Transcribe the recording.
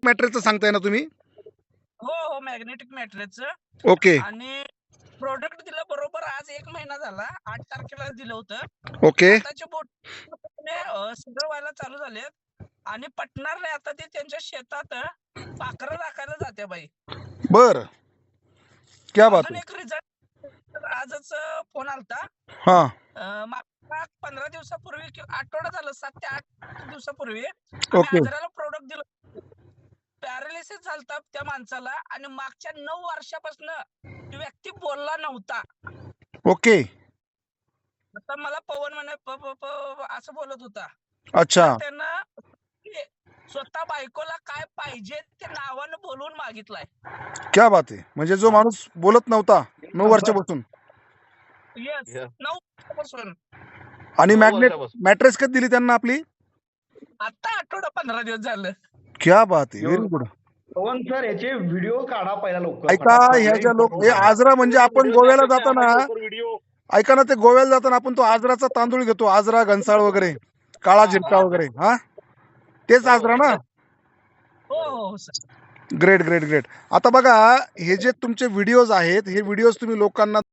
मॅट्रेसचं सांगताय ना तुम्ही? हो हो मॅग्नेटिक मॅट्रेसचं. ओके आणि प्रोडक्ट दिलं बरोबर आज 1 महिना झाला. 8 तारखेला दिलं होतं. ओके आताचे बोट सरळ व्हायला चालू झालेत आणि पटणार नाही आता ते त्यांच्या शेतात पाखरं राखायला जाते बाई. बर क्या बात अजून आहे. एक रिझल्ट आजच फोन आलता. हा मागच्या 15 दिवसापूर्वी किंवा आठवडा झालं 7 ते 8 दिवसापूर्वी आम्ही ओके आजराला प्रोडक्ट दिलं. पॅरालिसिस झालता त्या माणसाला आणि मागच्या 9 वर्षापासून ती व्यक्ती बोलला नव्हता. ओके आता मला पवन म्हणे असं बोलत होता. अच्छा त्यानं स्वतः बायकोला काय पाहिजे ते नावानं बोलून मागितलाय. क्या बात आहे. म्हणजे जो माणूस बोलत नव्हता 9 वर्षापासून येस 9 वर्षापासून आणि मॅट्रेस कधी दिली त्यांना आपली? आता आठवडा 15 दिवस झालं. क्या बात आहे. Very good. पवन सर याचे व्हिडिओ काढा पहिला लवकर. ऐका ह्या ज्या लोक हे आजरा म्हणजे आपण गोव्याला जाताना ऐका ना ते गोव्याला जाताना आपण तो आजराचा तांदूळ घेतो आजरा घनसाळ वगैरे काळा झिरका वगैरे हा तेच आजरा ना. हो हो सर. Great great great. आता बघा हे जे तुमचे व्हिडिओज आहेत हे व्हिडिओज तुम्ही लोकांना